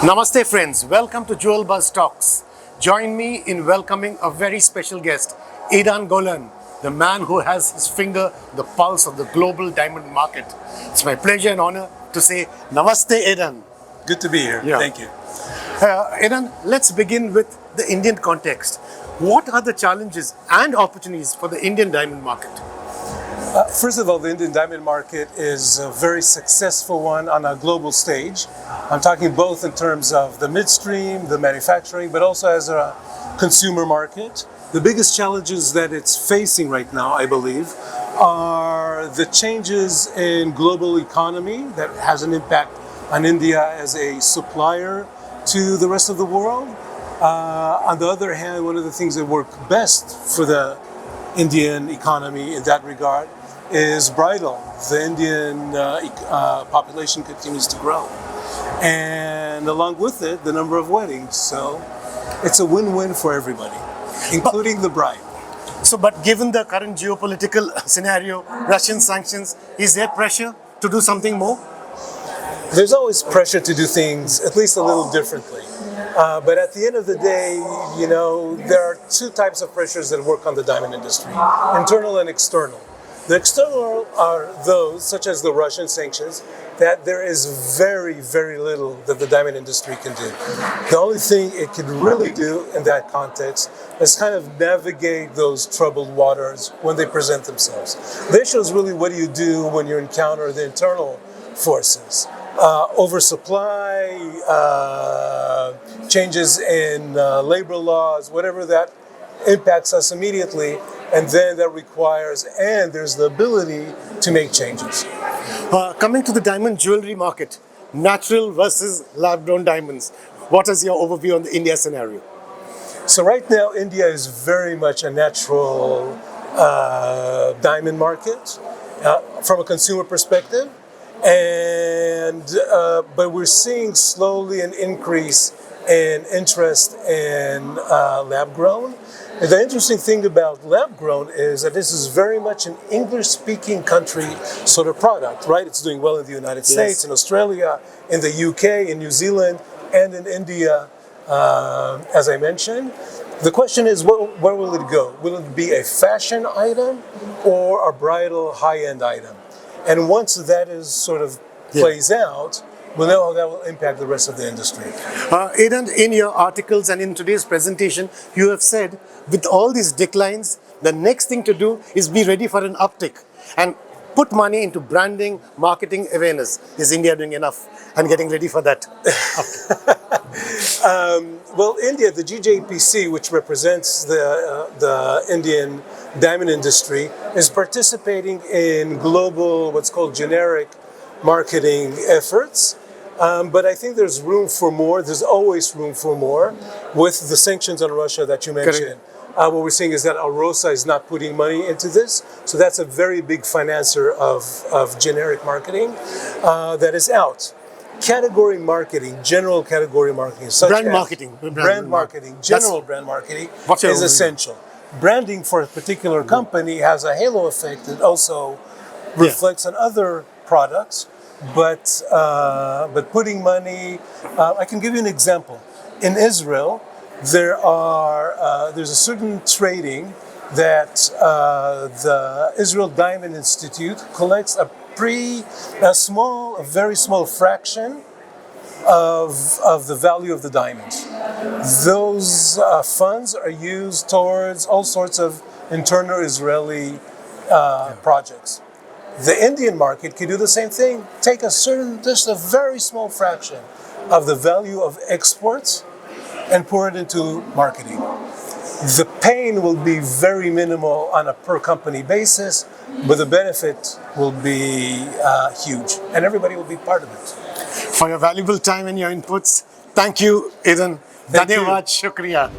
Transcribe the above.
Namaste friends, welcome to Jewel Buzz Talks. Join me in welcoming a very special guest, Edahn Golan, the man who has his finger the pulse of the global diamond market. It's my pleasure and honor to say Namaste Edahn. Good to be here, Thank you. Edahn, let's begin with the Indian context. What are the challenges and opportunities for the Indian diamond market? First of all, the Indian diamond market is a very successful one on a global stage. I'm talking both in terms of the midstream, the manufacturing, but also as a consumer market. The biggest challenges that it's facing right now, I believe, are the changes in global economy that has an impact on India as a supplier to the rest of the world. On the other hand, one of the things that work best for the Indian economy in that regard is bridal. The Indian population continues to grow, and along with it, the number of weddings. So it's a win-win for everybody, including the bride. But given the current geopolitical scenario, Russian sanctions, is there pressure to do something more? There's always pressure to do things at least a little differently. But at the end of the day, you know, there are two types of pressures that work on the diamond industry, internal and external. The external are those, such as the Russian sanctions, that there is very, very little that the diamond industry can do. The only thing it can really do in that context is kind of navigate those troubled waters when they present themselves. The issue is really, what do you do when you encounter the internal forces? Oversupply, changes in labor laws, whatever that impacts us immediately, and then that requires, and there's the ability to make changes. Coming to the diamond jewelry market, natural versus lab-grown diamonds, what is your overview on the India scenario? So right now, India is very much a natural diamond market from a consumer perspective. But we're seeing slowly an increase in interest in lab-grown. And the interesting thing about lab-grown is that this is very much an English-speaking country sort of product, right? It's doing well in the United States, in Australia, in the UK, in New Zealand, and in India, as I mentioned. The question is, where will it go? Will it be a fashion item or a bridal high-end item? And once that is sort of plays out, we'll know how that will impact the rest of the industry. Edahn, in your articles and in today's presentation, you have said, with all these declines, the next thing to do is be ready for an uptick and put money into branding, marketing, awareness. Is India doing enough and getting ready for that? Well, India, the GJPC, which represents the Indian diamond industry, is participating in global, what's called generic marketing efforts. But I think there's room for more. There's always room for more with the sanctions on Russia that you mentioned. What we're seeing is that Alrosa is not putting money into this. So that's a very big financier of generic marketing that is out. Category marketing, general category marketing, such brand as marketing, brand marketing, general brand marketing is essential. Branding for a particular company has a halo effect that also reflects on other products. But putting money, I can give you an example. In Israel, there's a certain trading that the Israel Diamond Institute collects a very small fraction of the value of the diamond. Those funds are used towards all sorts of internal Israeli projects. The Indian market can do the same thing. Take just a very small fraction of the value of exports and pour it into marketing. The pain will be very minimal on a per company basis, but the benefit will be huge, and everybody will be part of it. For your valuable time and your inputs, thank you, Edahn. Dhanyawad, shukriya.